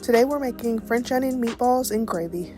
Today we're making French onion meatballs and gravy.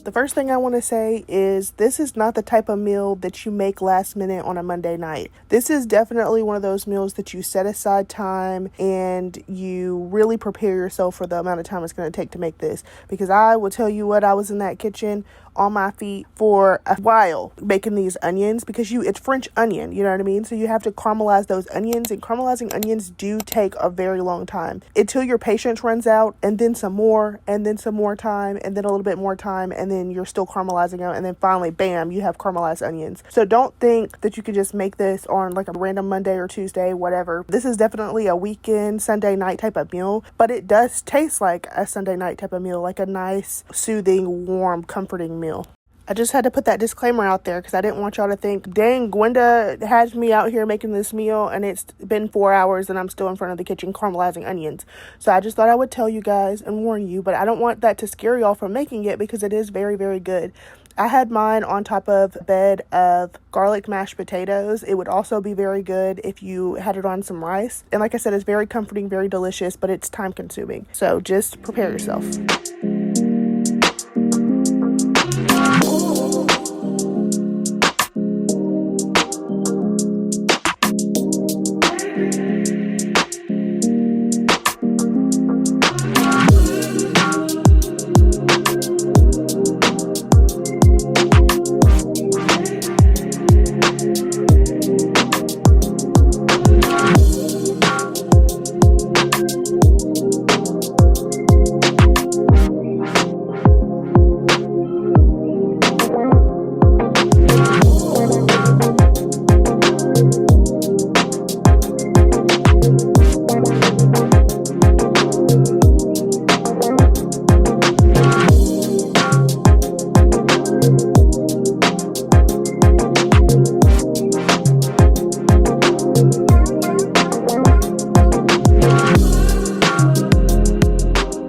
The first thing I want to say is this is not the type of meal that you make last minute on a Monday night. This is definitely one of those meals that you set aside time and you really prepare yourself for the amount of time it's going to take to make this. Because I will tell you what, I was in that kitchen on my feet for a while making these onions because it's French onion, you know what I mean? So you have to caramelize those onions, and caramelizing onions do take a very long time until your patience runs out, and then some more, and then some more time, and then a little bit more time, and then you're still caramelizing them, and then finally, bam, you have caramelized onions. So don't think that you could just make this on like a random Monday or Tuesday, whatever. This is definitely a weekend, Sunday night type of meal, but it does taste like a Sunday night type of meal, like a nice, soothing, warm, comforting meal. I just had to put that disclaimer out there because I didn't want y'all to think, dang, Gwenda has me out here making this meal and it's been 4 hours and I'm still in front of the kitchen caramelizing onions. So I just thought I would tell you guys and warn you, but I don't want that to scare y'all from making it because it is very, very good. I had mine on top of a bed of garlic mashed potatoes. It would also be very good if you had it on some rice. And like I said, it's very comforting, very delicious, but it's time consuming. So just prepare yourself.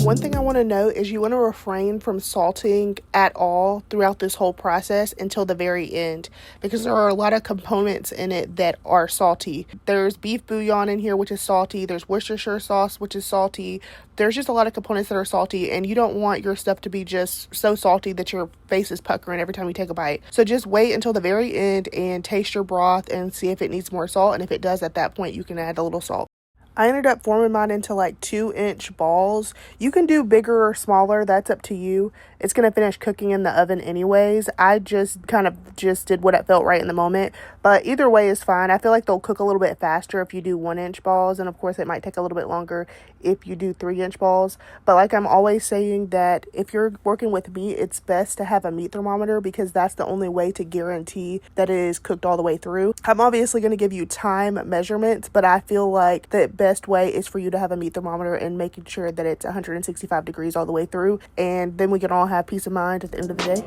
One thing I want to note is you want to refrain from salting at all throughout this whole process until the very end, because there are a lot of components in it that are salty. There's beef bouillon in here, which is salty. There's Worcestershire sauce, which is salty. There's just a lot of components that are salty, and you don't want your stuff to be just so salty that your face is puckering every time you take a bite. So just wait until the very end and taste your broth and see if it needs more salt, and if it does, at that point you can add a little salt. I ended up forming mine into like 2-inch balls. You can do bigger or smaller, that's up to you. It's going to finish cooking in the oven anyways. I just did what it felt right in the moment, but either way is fine. I feel like they'll cook a little bit faster if you do 1-inch balls, and of course it might take a little bit longer if you do 3-inch balls. But like I'm always saying, that if you're working with meat, it's best to have a meat thermometer because that's the only way to guarantee that it is cooked all the way through. I'm obviously going to give you time measurements, but I feel like the best way is for you to have a meat thermometer and making sure that it's 165 degrees all the way through, and then we can all have peace of mind at the end of the day.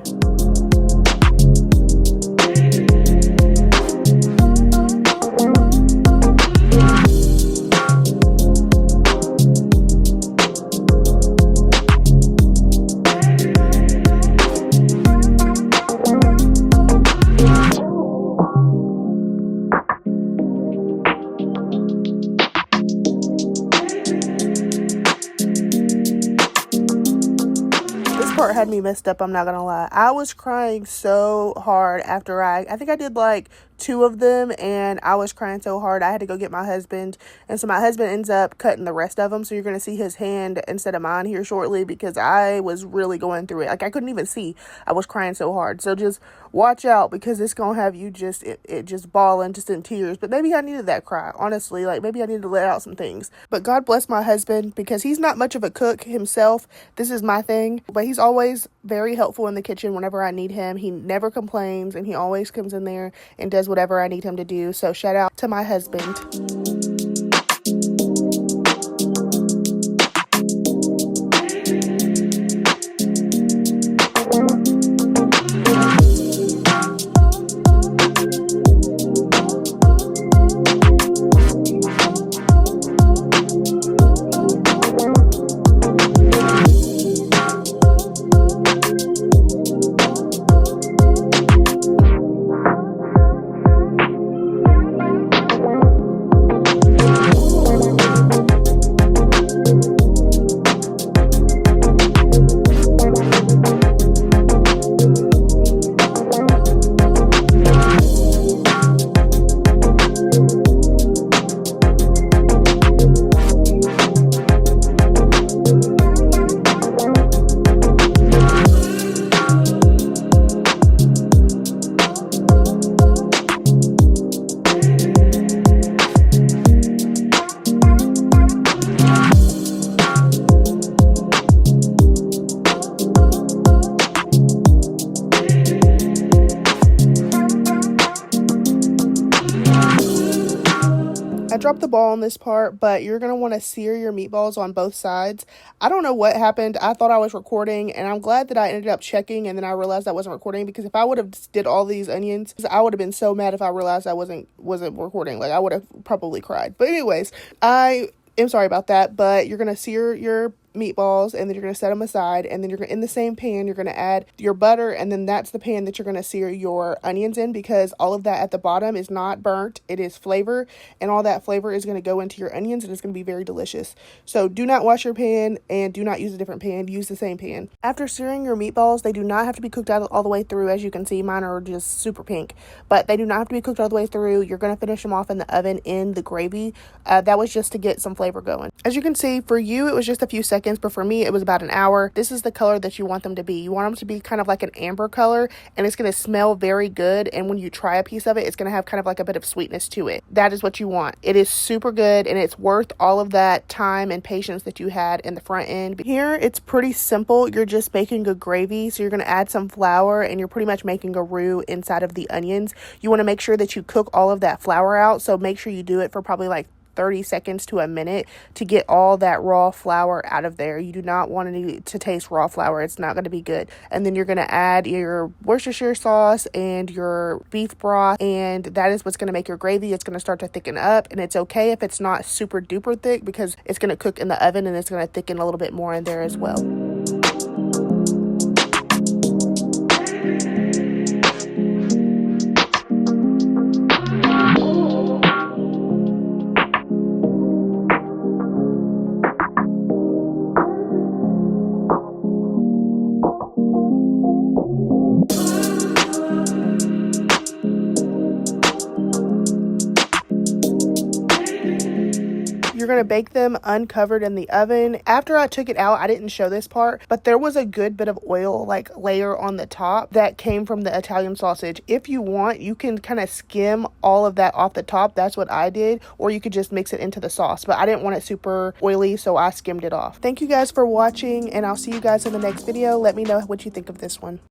Part had me messed up, I'm not gonna lie. I was crying so hard after I think I did like 2 of them, and I was crying so hard I had to go get my husband, and so my husband ends up cutting the rest of them, so you're gonna see his hand instead of mine here shortly because I was really going through it. Like I couldn't even see, I was crying so hard. So just watch out because it's gonna have you just bawling just in tears. But maybe I needed that cry, honestly. Like maybe I needed to let out some things. But God bless my husband because he's not much of a cook himself. This is my thing, but he's always very helpful in the kitchen whenever I need him. He never complains, and he always comes in there and does whatever I need him to do. So shout out to my husband. dropped the ball on this part, but you're going to want to sear your meatballs on both sides. I don't know what happened. I thought I was recording, and I'm glad that I ended up checking, and then I realized I wasn't recording, because if I would have did all these onions, I would have been so mad if I realized I wasn't recording. Like, I would have probably cried. But anyways, I am sorry about that, but you're going to sear your meatballs, and then you're going to set them aside, and then you're going to, in the same pan, you're going to add your butter, and then that's the pan that you're going to sear your onions in, because all of that at the bottom is not burnt, it is flavor, and all that flavor is going to go into your onions, and it's going to be very delicious. So do not wash your pan, and do not use a different pan, use the same pan. After searing your meatballs, they do not have to be cooked out all the way through. As you can see, mine are just super pink, but they do not have to be cooked all the way through. You're going to finish them off in the oven in the gravy. That was just to get some flavor going. As you can see, for you, it was just a few seconds, but for me, it was about an hour. This is the color that you want them to be. You want them to be kind of like an amber color, and it's going to smell very good, and when you try a piece of it, it's going to have kind of like a bit of sweetness to it. That is what you want. It is super good, and it's worth all of that time and patience that you had in the front end. Here, it's pretty simple. You're just making a gravy, so you're going to add some flour, and you're pretty much making a roux inside of the onions. You want to make sure that you cook all of that flour out, so make sure you do it for probably like 30 seconds to a minute to get all that raw flour out of there. You do not want to taste raw flour. It's not going to be good. And then you're going to add your Worcestershire sauce and your beef broth, and that is what's going to make your gravy. It's going to start to thicken up, and it's okay if it's not super duper thick, because it's going to cook in the oven and it's going to thicken a little bit more in there as well. You're going to bake them uncovered in the oven. After I took it out, I didn't show this part, but there was a good bit of oil like layer on the top that came from the Italian sausage. If you want, you can kind of skim all of that off the top. That's what I did, or you could just mix it into the sauce, but I didn't want it super oily, so I skimmed it off. Thank you guys for watching, and I'll see you guys in the next video. Let me know what you think of this one.